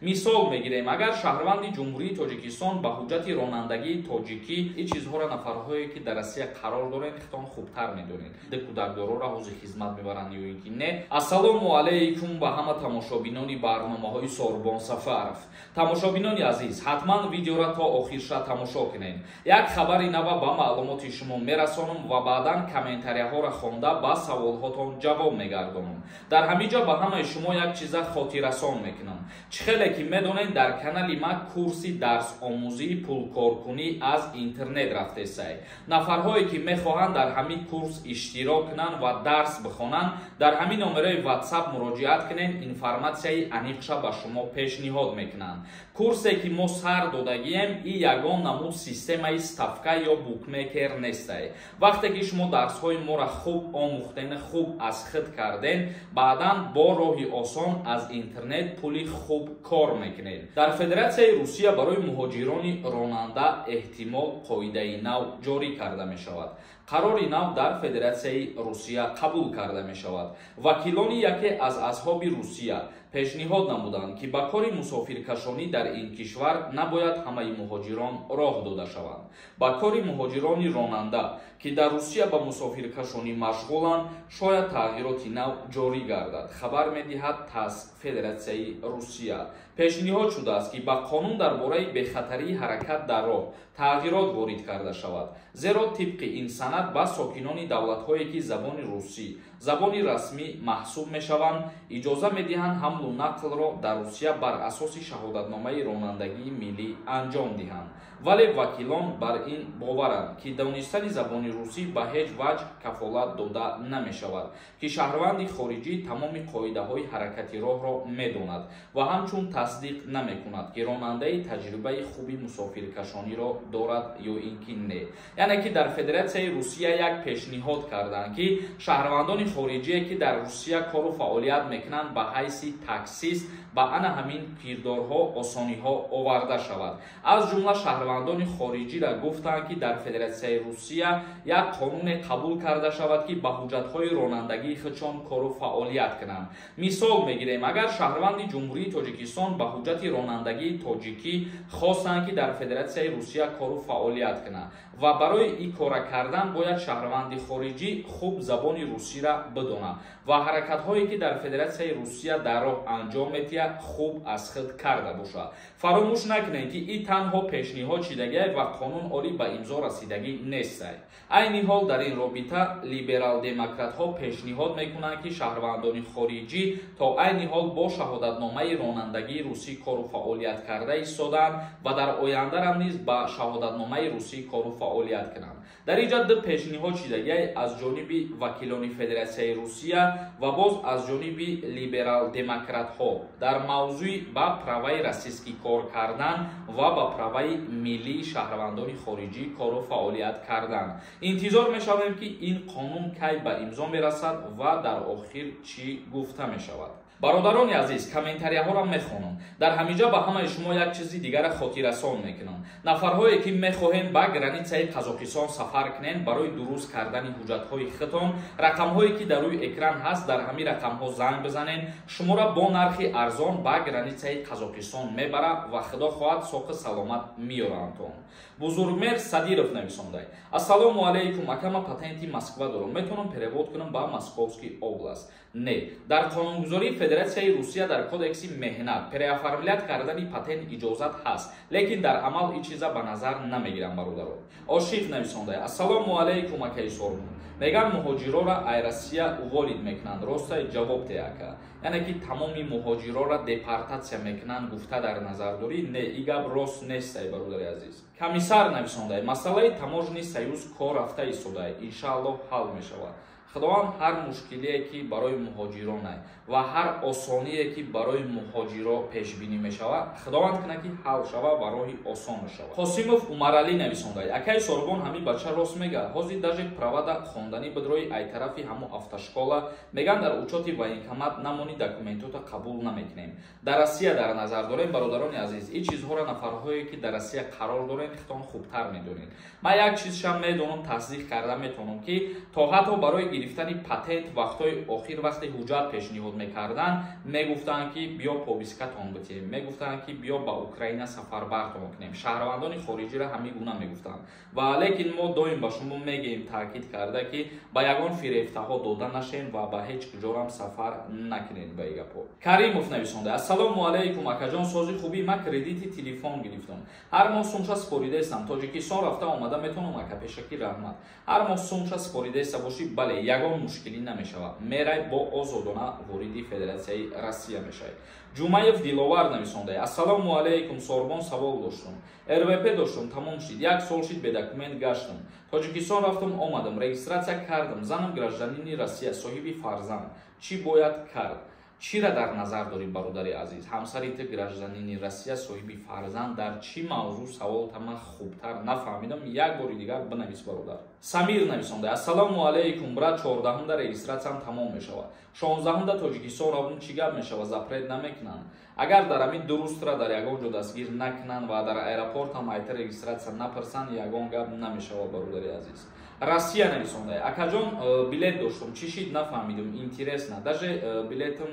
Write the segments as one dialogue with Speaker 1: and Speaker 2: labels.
Speaker 1: мисол мегирем, агар шаҳрванди ҷумҳурии тоҷикистон ба ҳуҷҷати ронандагии тоҷикӣ ин чизҳоро нафарҳое ки дар Россия қарор доранд хитон хубтар медонед кӯдакдорора ҳозир хизмат мебаранд ё ин ки не. Ассалому алайкум ба ҳама тамошобинони барномаҳои Сорбон Сафаров. Тамошобинони азиз, ҳатман видеоро то охирша тамошо кунед. Як хабари нава ба маълумоти шумо мерасонам ва баъдан комментарияҳоро хонда ба саволҳотон ҷавоб мегардонам. Дар ҳаминҷо ба ҳамаи шумо як чиза хотиррасон мекунам. Чӣ хеле ки медонед, дар канали ма курси дарсомӯзии пулкоркунӣ аз интернет рафтесай. Нафарҳое ки мехоҳанд дар ҳамин курс иштирок кунанд ва дарс бихонанд, дар ҳамин номерои WhatsApp муроҷиат кунед, информатсияи аниқша ба шумо пешниҳод мекунанд. Курсе ки мо сар додагием, ин ягон намуд системаи ставка ё букмекер нестай. Вақте ки шумо дарсҳои моро хуб омӯхтен, хуб аз хит карден, баъдан бо роҳи осон аз интернет пули хуб кор мекунед. Дар Федератсияи Русия барои муҳоҷирони ронанда эҳтимол қоидаи нав ҷорӣ карда мешавад. Қарори нав дар Федератсияи Русия қабул карда мешавад. Вакилони яке аз асҳоби Русия пешниҳод намуданд ки ба кори мусофиркашонӣ дар ин кишвар набояд ҳамаи муҳоҷирон роҳ дода шаванд. Ба кори муҳоҷирони ронанда ки дар Русия ба мусофиркашонӣ машғуланд, шояд тағйироти нав ҷорӣ гардад. Хабар медиҳад ТАСС Федератсияи Русия. пешниҳод шудааст ки ба қонун дар бораи бехатарии ҳаракат дар роҳ тағйирот ворид карда шавад. Зеро тибқи ин санад ба сокинони давлатҳое ки забони русӣ забони расмӣ маҳсуб мешаванд, иҷоза медиҳанд ҳамлу нақлро дар Русия бар асоси шаҳодатномаи ронандагии миллӣ анҷом диҳанд. Вале вакилон бар ин боваранд ки донистани забони русӣ ба ҳеҷ ваҷҳ кафолат дода намешавад, ки шаҳрванди хориҷӣ тамоми қоидаҳои ҳаракати роҳро медонад ва ҳамчун тасдиқ намекунад ки ронандаи таҷрибаи хуби мусофиркашониро дорад ё ин ки не. Яъне ки дар Федератсияи Русия як пешниҳод карданд ки шаҳрвандони хориҷие ки дар Русия кору фаъолият мекунанд ба ҳайси таксист ба ана ҳамин кирдорҳо осониҳо оварда шавад. Аз ҷумла шаҳрвандони хориҷиро гуфтанд ки дар Федератсияи Русия як қонуне қабул карда шавад ки ба ҳуҷҷатҳои ронандагии худшон кору фаъолият кунанд. Мисол мегирем, агар шаҳрванди ҷумҳурии Тоҷикистон ба ҳуҷҷати ронандагии тоҷикӣ хостанд ки дар Федератсияи Русия кору фаъолият кунад ва барои ин кора кардан бояд шаҳрванди хориҷӣ хуб забони русиро бидонад ва ҳаракатҳое ки дар Федератсияи Русия дар роҳ анҷом метиҳад хуб аз хит карда бошад. Фаромӯш накунед ки ин танҳо пешниҳод шидагӣ ва қонун олӣ ба имзо расидагӣ нестай. Айни ҳол дар ин робита либерал-демократҳо пешниҳод мекунанд ки шаҳрвандони хориҷӣ то айни ҳол бо шаҳодатномаи ронандагии русӣ кору фаъолият карда истоданд ва дар ояндарам низ ба шаҳодатномаи русӣ кору фаъолият кунанд. Дар ин ҷо ду пешниҳод шидагӣ аз ҷониби вакилони Федератсияи Русия ва боз аз ҷониби либерал-демократҳо дар мавзӯи ба праваи расистӣ кор кардан ва ба праваи миллии шаҳрвандони хориҷӣ кору фаъолият кардан. Интизор мешавем ки ин қонун кай ба имзо мерасад ва дар охир чӣ гуфта мешавад. Бародарони азиз, комментарияҳоро мехонам. Дар ҳаминҷо ба ҳамаи шумо як чизи дигаро хотиррасон мекунам. Нафарҳое ки мехоҳед ба границаи Қазоқистон сафар кунед барои дуруст кардани ҳуҷҷатҳои хитон, рақамҳое ки дар рӯи экран ҳаст, дар ҳамин рақамҳо занг бизанед. Шуморо бо нархи арзон ба границаи Қазоқистон мебарад ва худо хоҳад соқи саломат меёрандтон. Бузургмер Садиров нависондай: ассалому алайкум, акама патенти Москва дорам, метавонам перевод кунам ба Московский област? Не. Дар қонунгузории Федератсияи Русия дар кодекси меҳнат переоформлят кардани патент иҷозат ҳаст, лекин дар амал ин чиза ба назар намегирам бародарон. Ошиқ нависондай: ассалому алайкум акаи Сорбон. Меган муҳоҷирора ай Россия уволид мекунанд, ростай ҷавоб де ака. Яъне ки тамоми муҳоҷирора депортатсия мекунанд гуфта дар назар дорӣ? Не, ин гап рост нестай бародари азиз. Комиссар нависондай: масъалаи таможни союз кор рафта истодай, иншааллоҳ ҳал мешавад. Худованд ҳар мушкилие ки барои муҳоҷирон ва ҳар осоние ки барои муҳоҷиро пешбинӣ мешавад, худованд кунад ки ҳал шавад ва роҳи осон шавад. Қосимов Умаралӣ нависондай: акаи Сорбон ҳамин бача рост мега, ҳозир даже правада хондани бидрои ай тарафи ҳамун автошкола меган дар учоти военкомат намони документота қабул намекунем. Дар Россия дар назар дорем бародарони азиз, ин чизҳоро нафарҳое ки дар Россия қарор дорем хитон хубтар медонед. Ман як чизшам медонам, тасдиқ карда метавонам ки то ҳатто барои гирифтани патент вақтҳои охир вақте ҳуҷҷат пешниҳод мекарданд мегуфтанд ки биё повискатон битиҳем, мегуфтанд ки биё ба Украина сафарбартон кунем. Шаҳрвандони хориҷиро ҳамин гуна мегуфтанд. Ва лекин мо доим ба шумо мегӯем таъкид карда ки ба ягон фирефтаҳо дода нашем ва ба ҳеҷ куҷорам сафар накунед ба ин гапҳо. Каримов нависонда: ассалому алайкум акаҷон, сози хубӣ, ман кредити телефон гирифтам. Ҳар моҳ сумша споридаистам. Тоҷикистон рафта омада метавонам ака, пешакӣ раҳмат. Ҳар моҳ сумша споридаиста бошӣ, бале ягон мушкилӣ намешавад. Мерай бо озодона вориди Федератсияи Россия мешавад. Ҷумаев Диловар нависонда: ассалому алайкум, Сорбон савол доштам. РВП доштам, тамом шид. 1 сол шид бедокумент гаштам. Тоҷикистон рафтам, омадам, регистратсия кардам. Занам гражданини Россия, соҳиби фарзанд. Чӣ бояд кард? чиро дар назар дорӣ, бародари азиз? Ҳамсари ту гражданини Россия, соҳиби фарзанд, дар чӣ мавзӯъ саволта ман хубтар нафаҳмидам. Як бори дигар бинавис, бародар. Самир нависонда: ассалому алайкум, брат, 14-умда регистратсиям тамом мешавад. 16-умда Тоҷикистон равдум, чӣ гап мешавад? Запрет намекунанд? Агар дар ҳамин дурустра дар ягон ҷо дастгир накунанд ва дар аэропортам айта регистратсия напарсанд, ягон гап намешавад, бародари азиз. Россия нависонда: акаҷон, билет доштам, чӣ шид нафаҳмидам, интересно, даже билетам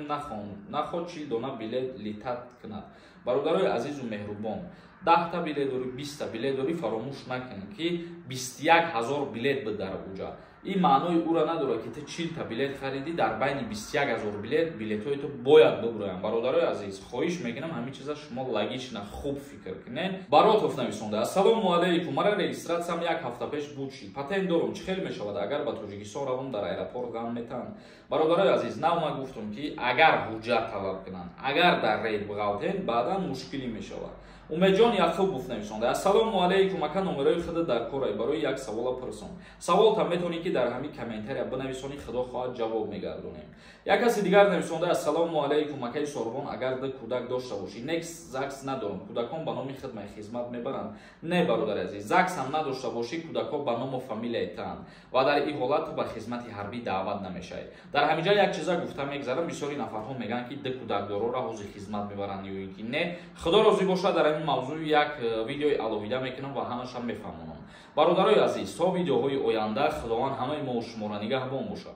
Speaker 1: наход чил дона билет литат кунад. Бародарои азизу меҳрубон, 10 та билет дорӣ, 20 та билет дорӣ, фаромӯш накун ки 21 000 билет буд дар Абуҷа. ин маънои ура надорад ки ту 40 та билет харидӣ, дар байни 21 000 билет билетҳои ту бояд бубуроянд. Бародарои азиз, хоҳиш мекунам ҳамин чиза шумо логично хуб фикр кунед. Баротов нависонда: ассалому алайкум, мара регистратсиям 1 ҳафта пеш буд шид. Патент дорам, чӣ хел мешавад агар ба Тоҷикистон равам, дар аэропорт гам метавонам? Бародарои азиз, навма гуфтам ки агар ҳуҷҷат талаб кунанд, агар дар рейд биғалтен, баъдан мушкилӣ мешавад. Умедҷон Яқубов нависонда: ассалому алайкум, ака, номерои худо дар корай, барои як савола пурсам. Саволта метавонӣ ки дар ҳамин комментария бинависонӣ, худо хоҳад ҷавоб мегардонем. Як каси дигар нависонда: ассалому алайкум, акаи Сорбон, агар ду кӯдак дошта бошӣ, некс ЗАГС надорам, кӯдакон ба номи хидмаи хизмат мебаранд? Не, бародари азиз, ЗАГС ҳам надошта бошӣ, кӯдакҳо ба ному фамилияи таанд ва дар ин ҳолат ту ба хизмати ҳарбӣ даъват намешавӣ. Дар ҳамин ҷо як чиза гуфта мегзарам, бисёри нафарҳо мегӯянд ки ду кӯдакдорора ҳозир хизмат мебаранд ё ин ки не. Худо розӣ бошад, дар ҳамин мавзӯъ як видеои аловида мекунам ва ҳамашам мефаҳмонам. Бародарои азиз, то видеоҳои оянда, худованд ҳамаи мо шуморо нигаҳбон бошад.